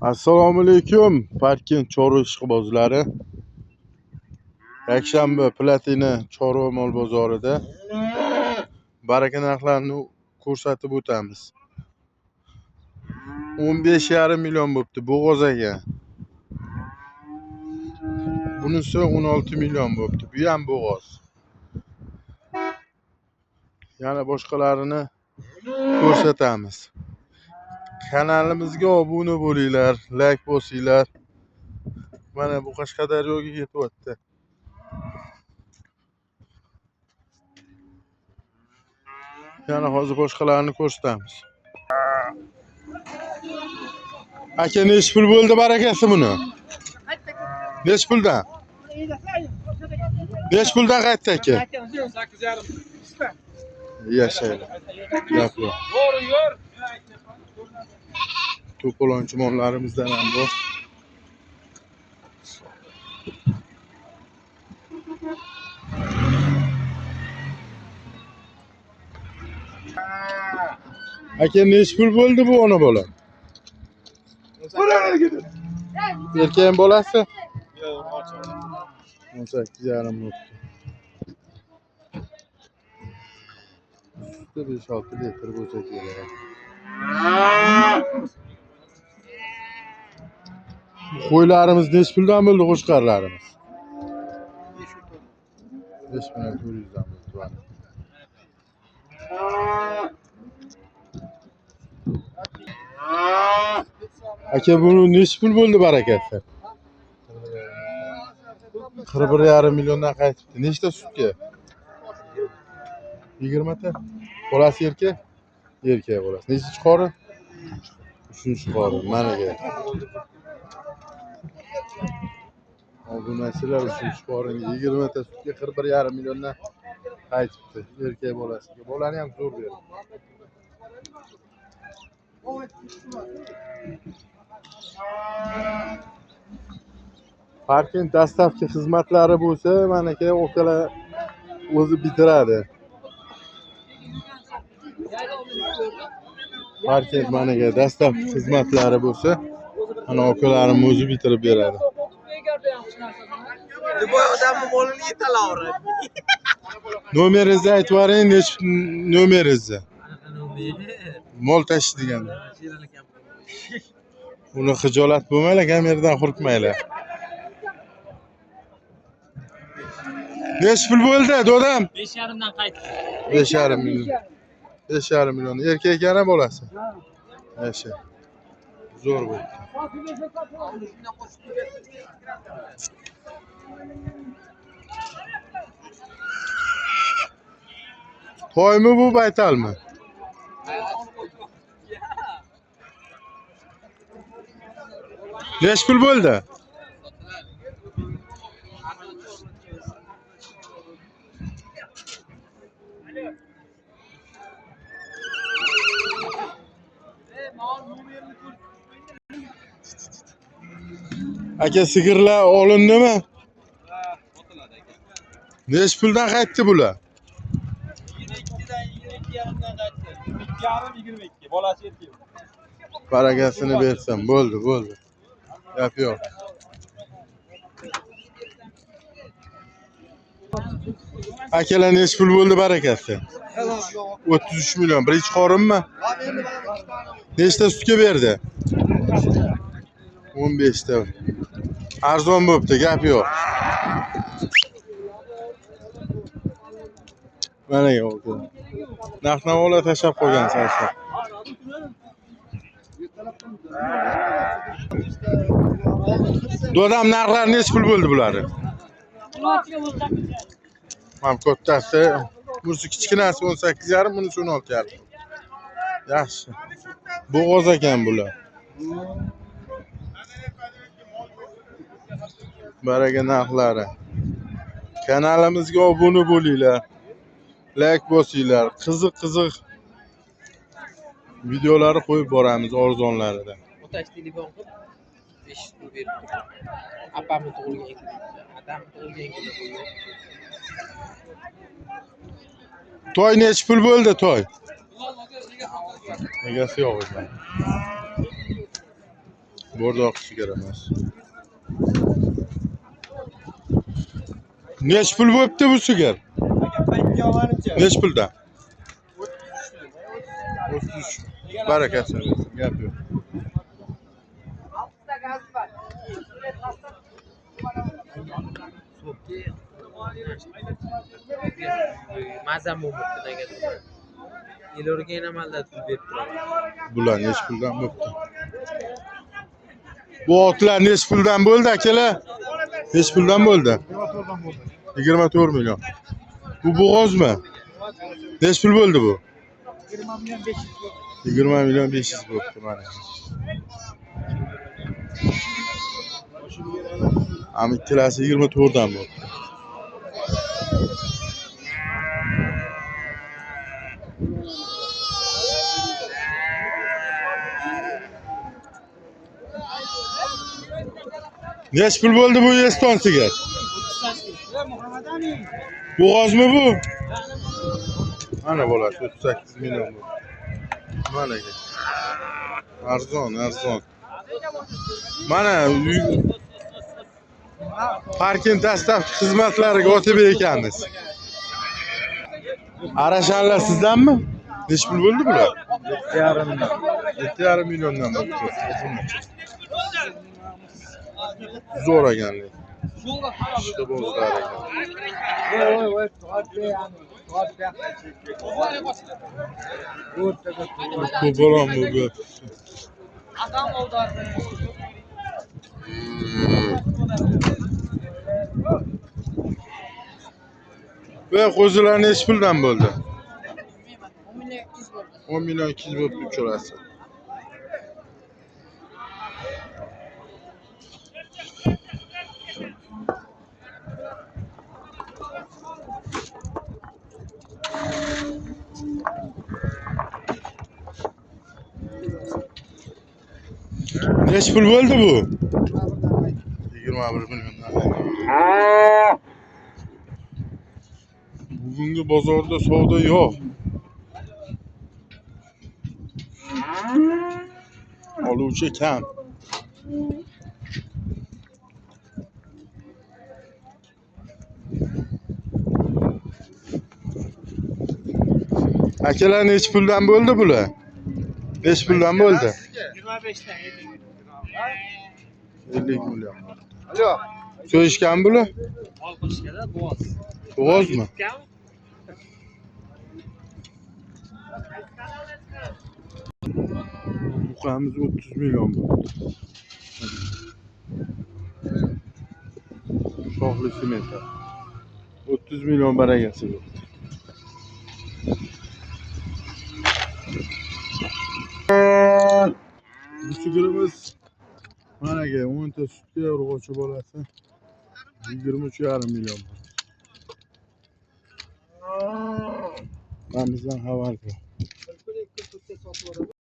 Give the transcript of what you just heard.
Assalomu alaykum, Parkin Chorva ishqibozlari. Yakshanba Platina Chorva mol bozorida baraka narxlarini ko'rsatib o'tamiz. 15,5 million bo'pti bo'g'oz aka. Bunisi 16 million bo'pti. Bu ham bo'g'oz. Yana boshqalarini ko'rsatamiz. Kanalimizga obuna bo'linglar, like bosinglar. Mana bu Qashqadaryoga yetyapti. Yana hozir boshqalarini ko'rsatamiz. Aka nechi pul bo'ldi barakasi buni? Nechi puldan? Nechi puldan qaytdi aka? 8,5. Yashaylar. Gap yo'q. To'polonchi mollarimizdan ham bor. Aka nechi pul bo'ldi bu ona bola? Erkak bolasi? Yo'q, 18,5 bo'pti. 5-6 litr bo'lsa kerak. Qo'ylarimiz nechi puldan bo'ldi qo'chqarlarimiz? 5,400 dan bo'ldi. Aka buni nechi pul bo'ldi barakasi? 41,5 milliondan qaytibdi. Nechta sutga? 20 ta. Bolasi erkak? Erkak bolasi. Nechinchi qori? 3-chi qori. Mana ga. Obunachilar 3-chi qoringa 20 ta sutga 41,5 milliondan qaytibdi. Erkak bolasiga. Bolani ham zo'r berdi. Parkin dastavka xizmatlari bo'lsa, mana aka okalar o'zi bitiradi. Parkin mana aka dastavka xizmatlari bo'lsa, ana okalarim o'zi bitirib beradi. Bu odamni molini yetaveradi. Nomeringizni aytib yuboring, nech nomeringizni? Mol tashiydigan. Uni xijolat bo'lmaylar, kameradan hurkmaylar. Nechi pul bo'ldi, do'dam? 5,5 dan qaytdi. 5,5 million. 5,5 million. Erkak yana bolasi. Yasha. Zo'r bo'ldi. To'ymi bu baytalmi? Nechi pul bo'ldi? Aka sigirlar olindimi? Nechi puldan qaytdi bular? 22 dan 22,5 dan qaytdi. 22,5 bolasi erkak. Barakasini bersam, bo'ldi. Gap yo'q. Akalar nechi pul bo'ldi barakasi? 33 million. Birinchi qorinmi? Nechta sutga berdi? 15 ta. Arzon bo'pti, gap yo'q. Mana yo'q. Narx-navolar tashab qo'ygan sarsa. Do'dam narxlar nechi pul bo'ldi bularni? Ham kattasi, bunisi kichkinasi 18,5, bunisi 16,5. Yaxshi. Bo'g'oz ekan bular. Baraka narxlari. Kanalimizga obuna bo'linglar. Like bosinglar. Qiziq videolarni qo'yib boramiz arzonlaridan. Otash telefon qilib 5 pul berib turdi. Apamni tug'ilgan kuni, adamni tug'ilgan kuni bo'ldi. To'y nechi pul bo'ldi to'y? Egasi yo'q ekan. Bordoq sigara emas. Nech pul bo'pti bu sigir? Nech puldan? 33. Barakasi bersin. Gap yo'q. Mazam bo'lmoqda negadir. Elorga ham aldatib berib turaman. Bular nech puldan bo'pti? Bu otlar nech puldan bo'ldi akalar? Nech puldan bo'ldi? 24 million. Bu bo'g'ozmi? Nech pul bo'ldi bu? 20 million 500 bo'pti mana. Am ikkalasi 24 dan bo'pti. Nech pul bo'ldi bu eston sigir? Bo'g'ozmi bu? Mana bo'ladi 38 million bu. Mana ke. Arzon. Mana parking dastavki xizmatlariga o'tib ekanmiz. Arashanlar sizdanmi? Nech pul bo'ldi bular? 7,5 milliondan bo'ldi. Zo'r ekanlar. İşte bozlar ekan. Bu bolam bu. Adam oldu. Ve qo'zilar nech puldan bo'ldi? 10 million 200 bo'lib uchrasi. Nech pul bo'ldi bu? 21 milliondan. Bugungi bozorda savdo yo'q. Oluvchi kam. Akalar nech puldan bo'ldi bular? Nech puldan bo'ldi? 25 dan 50 million. Alo. So'yishgan bular? olqishgada bo'g'oz. Bo'g'ozmi? Buqamiz 30 million bo'ldi. Shoxli simenta. 30 million barakasi bo'ldi. Bu sigirimiz mana ke 10 ta sutga urg'ochi bolasi 23,5 million. Bizdan xabar yo'q.